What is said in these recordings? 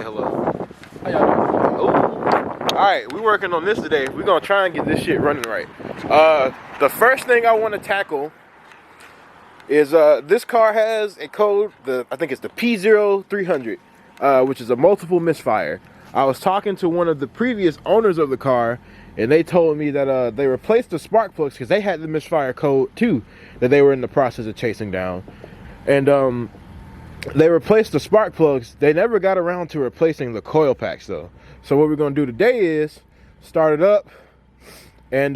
hello. How y'all doing? Alright, we're working on this today. We're gonna try and get this shit running right. The first thing I want to tackle is this car has a code, I think it's the P0300, which is a multiple misfire. I was talking to one of the previous owners of the car, and they told me that they replaced the spark plugs because they had the misfire code too that they were in the process of chasing down. And they replaced the spark plugs. They never got around to replacing the coil packs though. So what we're gonna do today is start it up and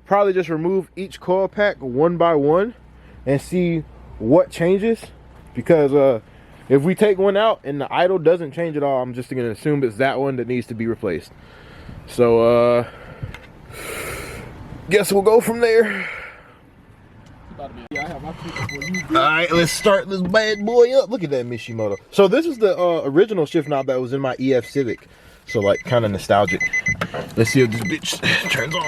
probably just remove each coil pack one by one and see what changes, because if we take one out and the idle doesn't change at all, I'm just gonna assume it's that one that needs to be replaced. So guess we'll go from there. Alright, let's start this bad boy up. Look at that Mishimoto. So this is the original shift knob that was in my EF Civic. So like kind of nostalgic. Let's see if this bitch turns on.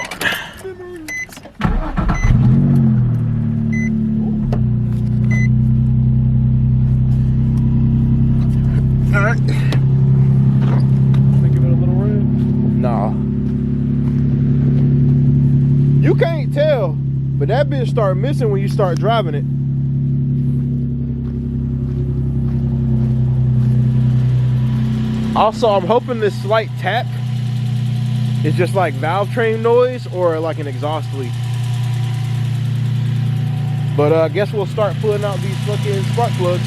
Alright. Give it a little red? Nah. You can't tell, but that bitch start missing when you start driving it. Also, I'm hoping this slight tap is just like valve train noise or like an exhaust leak. But I guess we'll start pulling out these fucking spark plugs.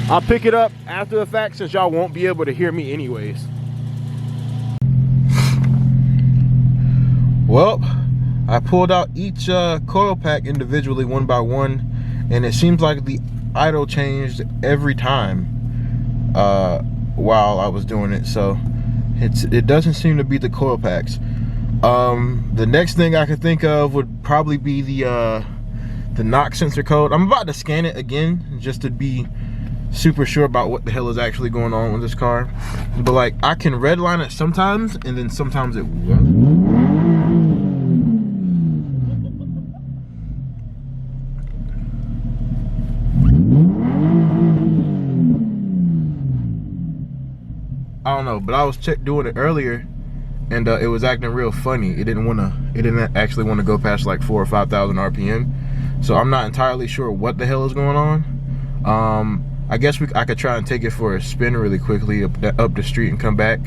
I'll pick it up after the fact since y'all won't be able to hear me anyways. Well, I pulled out each coil pack individually one by one, and it seems like the idle changed every time while I was doing it, so it doesn't seem to be the coil packs. The next thing I could think of would probably be the knock sensor code. I'm about to scan it again just to be super sure about what the hell is actually going on with this car, but like I can redline it sometimes and then sometimes it won't. I don't know, but I was doing it earlier, and it was acting real funny. It didn't actually want to go past like 4,000 or 5,000 RPM. So I'm not entirely sure what the hell is going on. I guess I could try and take it for a spin really quickly up the street and come back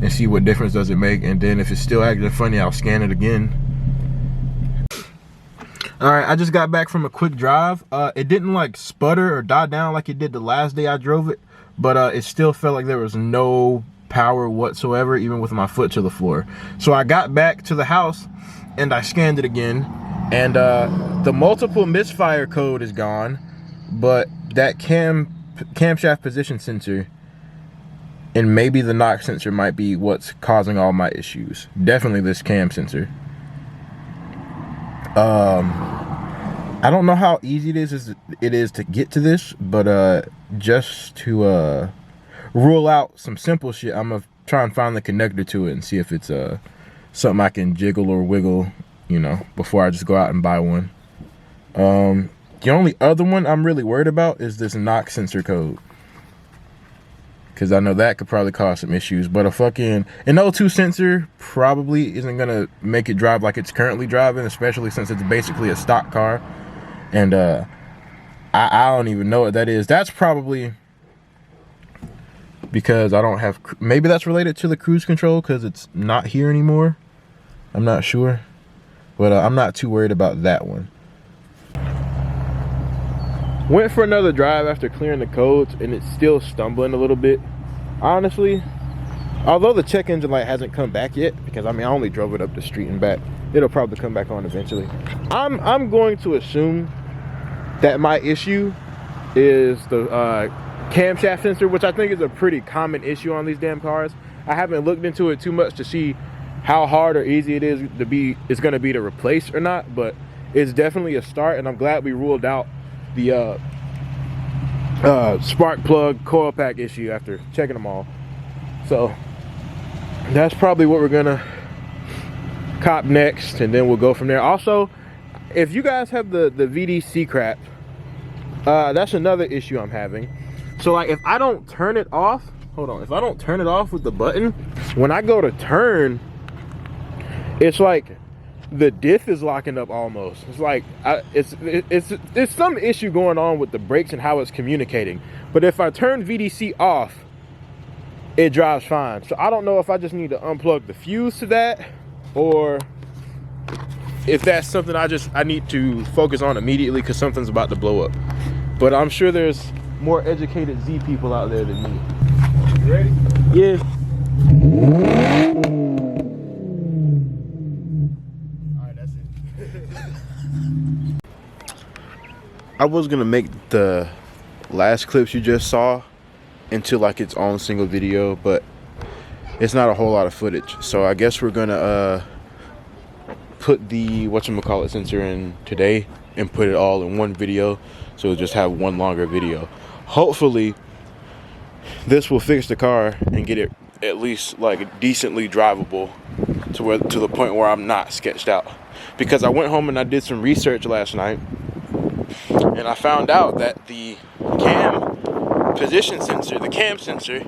and see what difference does it make. And then if it's still acting funny, I'll scan it again. All right, I just got back from a quick drive. It didn't like sputter or die down like it did the last day I drove it, but it still felt like there was no power whatsoever, even with my foot to the floor. So I got back to the house and I scanned it again, and the multiple misfire code is gone, but that camshaft position sensor and maybe the knock sensor might be what's causing all my issues. Definitely this cam sensor. I don't know how easy it is to get to this, but just to rule out some simple shit, I'm gonna try and find the connector to it and see if it's something I can jiggle or wiggle, you know, before I just go out and buy one. The only other one I'm really worried about is this knock sensor code, because I know that could probably cause some issues. But an O2 sensor probably isn't gonna make it drive like it's currently driving, especially since it's basically a stock car. And I don't even know what that is. That's probably because I don't have, maybe that's related to the cruise control because it's not here anymore. I'm not sure, but I'm not too worried about that one. Went for another drive after clearing the codes, and it's still stumbling a little bit. Honestly, although the check engine light hasn't come back yet, because I mean I only drove it up the street and back, it'll probably come back on eventually. I'm going to assume that my issue is the camshaft sensor, which I think is a pretty common issue on these damn cars. I haven't looked into it too much to see how hard or easy it's going to be to replace or not, but it's definitely a start, and I'm glad we ruled out the spark plug coil pack issue after checking them all. So that's probably what we're gonna cop next, and then we'll go from there. Also, if you guys have the VDC crap, that's another issue I'm having. So like if I don't turn it off, hold on. If I don't turn it off with the button, when I go to turn, it's like the diff is locking up almost. It's like it's some issue going on with the brakes and how it's communicating. But if I turn VDC off, it drives fine. So I don't know if I just need to unplug the fuse to that, or if that's something I need to focus on immediately because something's about to blow up. But I'm sure there's more educated Z people out there than me. You ready? Yeah. Alright, that's it. I was gonna make the last clips you just saw into like its own single video, but it's not a whole lot of footage. So I guess we're gonna put the whatchamacallit sensor in today and put it all in one video, so we'll just have one longer video. Hopefully this will fix the car and get it at least like decently drivable to the point where I'm not sketched out. Because I went home and I did some research last night, and I found out that the cam position sensor, the cam sensor,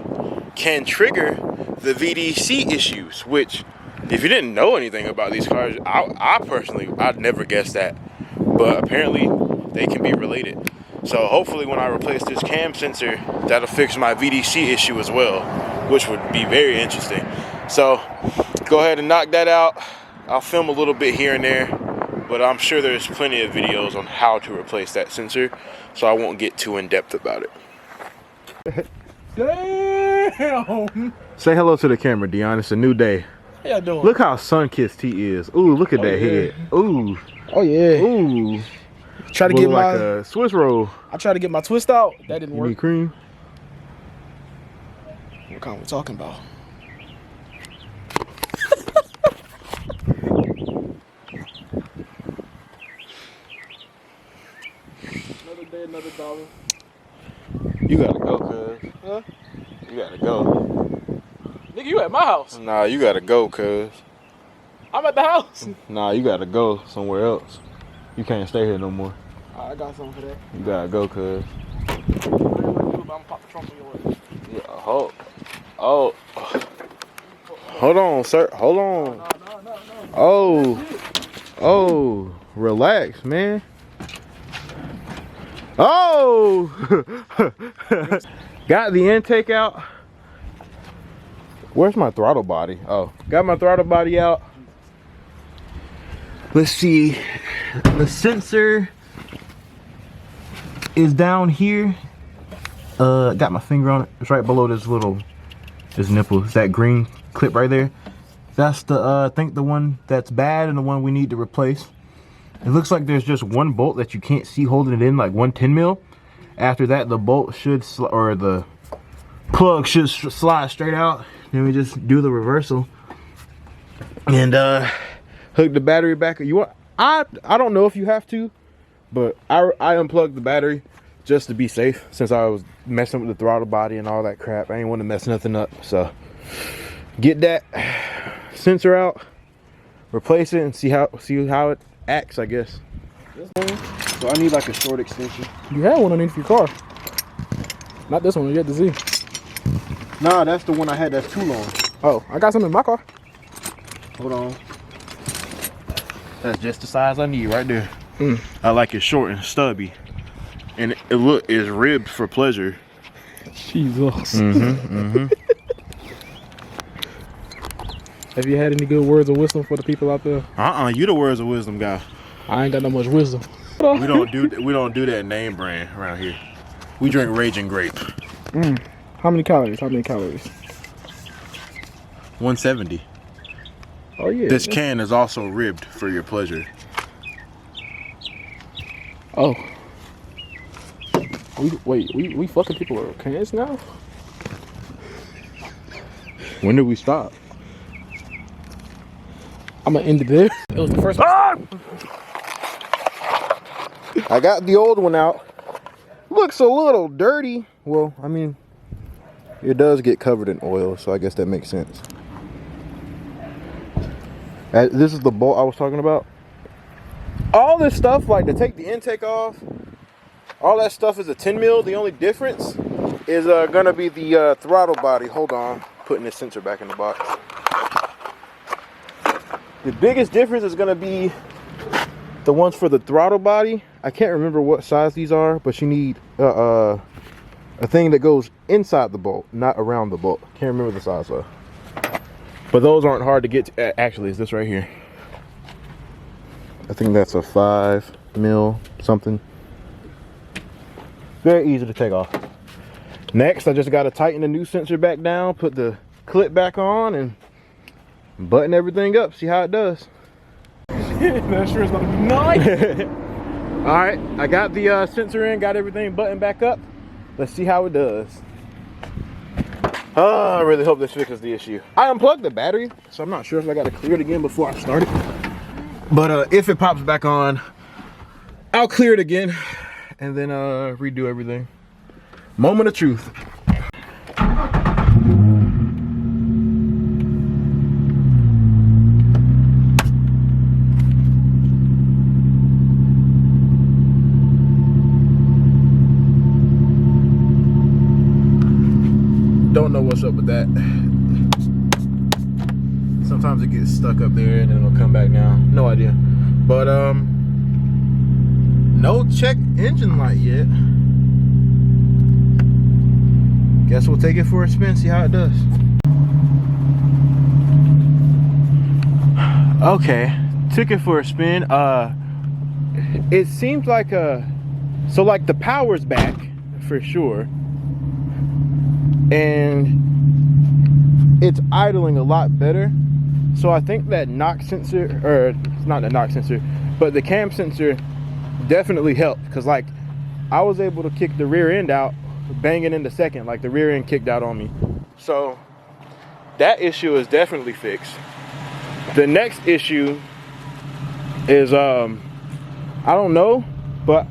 can trigger the VDC issues, which if you didn't know anything about these cars, I personally, I'd never guess that, but apparently they can be related. So hopefully when I replace this cam sensor, that'll fix my VDC issue as well, which would be very interesting. So go ahead and knock that out. I'll film a little bit here and there, but I'm sure there's plenty of videos on how to replace that sensor, so I won't get too in depth about it. Damn! Say hello to the camera, Dion. It's a new day. How y'all doing? Look how sun-kissed he is. Ooh, look at that head. Ooh. Oh yeah. Ooh. Try to get like my a Swiss roll. I tried to get my twist out. That didn't You work. need cream? What kind we talking about? Another day, another dollar. You gotta go, cuz. Huh? You gotta go. Nigga, you at my house. Nah, you gotta go, cuz. I'm at the house. Nah, you gotta go somewhere else. You can't stay here no more. I got something for that. You gotta go, cuz. I'm gonna pop the trunk on your way. Yeah, oh. Hold on, sir. Hold on. No. Oh, relax, man. Oh! Got the intake out. Where's my throttle body? Oh, got my throttle body out. Let's see. The sensor is down here. Got my finger on it. It's right below this nipple. It's that green clip right there. That's the I think the one that's bad and the one we need to replace. It looks like there's just one bolt that you can't see holding it in, like 110 mil. After that, the bolt should or the plug should slide straight out. Then we just do the reversal and hook the battery back. You want? I don't know if you have to, but I unplugged the battery just to be safe, since I was messing with the throttle body and all that crap. I ain't want to mess nothing up. So get that sensor out, replace it, and see how it acts, I guess. So I need like a short extension. You had one underneath your car. Not this one, you had the Z. Nah, that's the one I had that's too long. Oh, I got some in my car. Hold on. That's just the size I need right there. I like it short and stubby. And it is ribbed for pleasure. Jesus. Have you had any good words of wisdom for the people out there? You the words of wisdom guy. I ain't got no much wisdom. We don't do that name brand around here. We drink Raging Grape. How many calories? 170. Oh yeah. This can is also ribbed for your pleasure. Oh. We fucking people with cans now? When did we stop? I'm gonna end it there. It was the first one. I got the old one out. Looks a little dirty. Well, I mean, it does get covered in oil, so I guess that makes sense. This is the bolt I was talking about. All this stuff, like to take the intake off, all that stuff is a 10 mil. The only difference is gonna be the throttle body. Hold on, putting this sensor back in the box. The biggest difference is gonna be the ones for the throttle body. I can't remember what size these are, but you need a thing that goes inside the bolt, not around the bolt. Can't remember the size though. But those aren't hard to get to. Actually, it's this right here. I think that's a 5 mil something. Very easy to take off. Next, I just got to tighten the new sensor back down, put the clip back on, and button everything up. See how it does. That sure is gonna be nice. All right, I got the sensor in, got everything buttoned back up. Let's see how it does. I really hope this fixes the issue. I unplugged the battery, so I'm not sure if I got to clear it again before I start it. But if it pops back on, I'll clear it again and then redo everything. Moment of truth. Don't know what's up with that. Sometimes it gets stuck up there and then it'll come back down. No idea. But no check engine light yet. Guess we'll take it for a spin, see how it does. Okay, took it for a spin. It seems like so like the power's back for sure. And it's idling a lot better. So I think that knock sensor, or it's not the knock sensor, but the cam sensor definitely helped. Cause like I was able to kick the rear end out, banging in the second, like the rear end kicked out on me. So that issue is definitely fixed. The next issue is, I don't know, but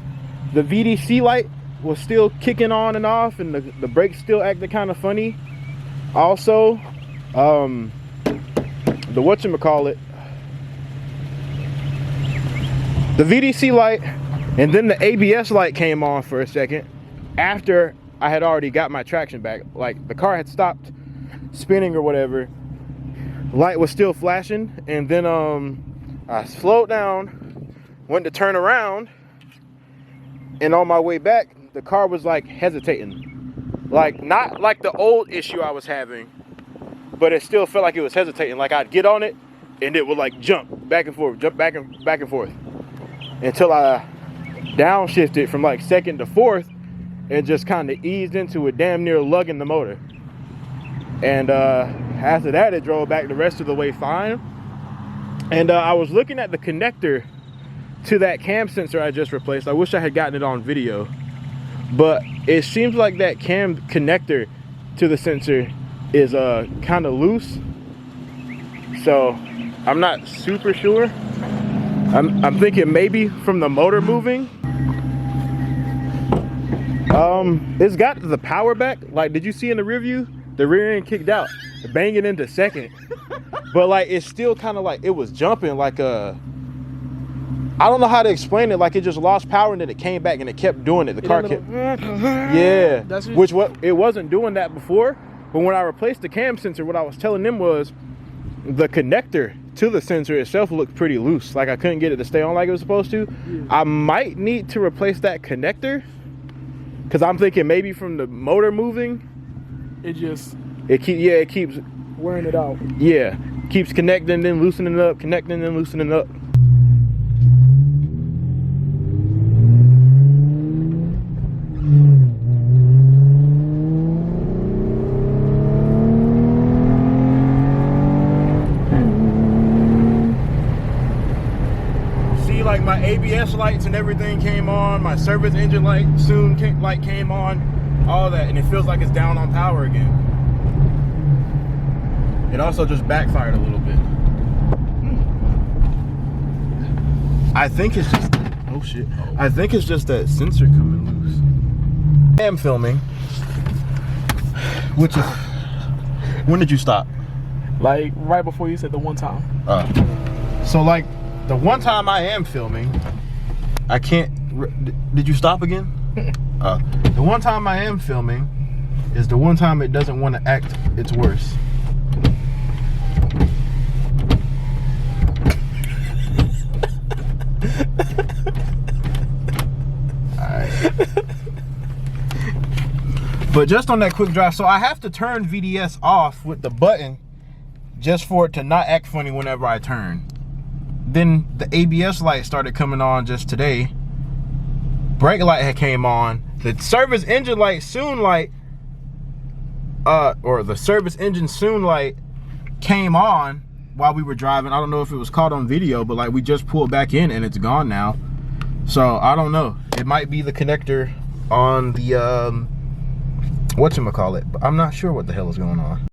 the VDC light was still kicking on and off, and the brakes still acted kind of funny. Also, the whatchamacallit, the VDC light and then the ABS light came on for a second after I had already got my traction back. Like the car had stopped spinning or whatever, light was still flashing, and then I slowed down, went to turn around, and on my way back the car was like hesitating, like not like the old issue I was having, but it still felt like it was hesitating. Like I'd get on it and it would like jump back and forth, jump back and forth, until I downshifted from like second to fourth and just kind of eased into it, damn near lugging the motor. And after that it drove back the rest of the way fine. And I was looking at the connector to that cam sensor I just replaced. I wish I had gotten it on video, but it seems like that cam connector to the sensor is kind of loose, so I'm not super sure. I'm thinking maybe from the motor moving. It's got the power back. Like, did you see in the rear view, the rear end kicked out, banging into second, but like it's still kind of like it was jumping like a, I don't know how to explain it. Like it just lost power and then it came back and it kept doing it. The car kept, yeah. Which it wasn't doing that before. But when I replaced the cam sensor, what I was telling them was the connector to the sensor itself looked pretty loose. Like I couldn't get it to stay on like it was supposed to. Yeah. I might need to replace that connector, because I'm thinking maybe from the motor moving, it keeps wearing it out. Yeah, keeps connecting then loosening up, connecting then loosening up. Like my ABS lights and everything came on, my service engine light came on, all that, and it feels like it's down on power again. It also just backfired a little bit. I think it's just, oh shit, I think it's just that sensor coming loose. I am filming, which is, when did you stop? Like right before you said the one time. So like, the one time I am filming, I can't, did you stop again? The one time I am filming, is the one time it doesn't want to act its worst. But just on that quick drive, so I have to turn VDS off with the button just for it to not act funny whenever I turn. Then the ABS light started coming on just today. Brake light had came on. The service engine light soon light, or the service engine soon light came on while we were driving. I don't know if it was caught on video, but like we just pulled back in and it's gone now. So I don't know. It might be the connector on the whatchamacallit, but I'm not sure what the hell is going on.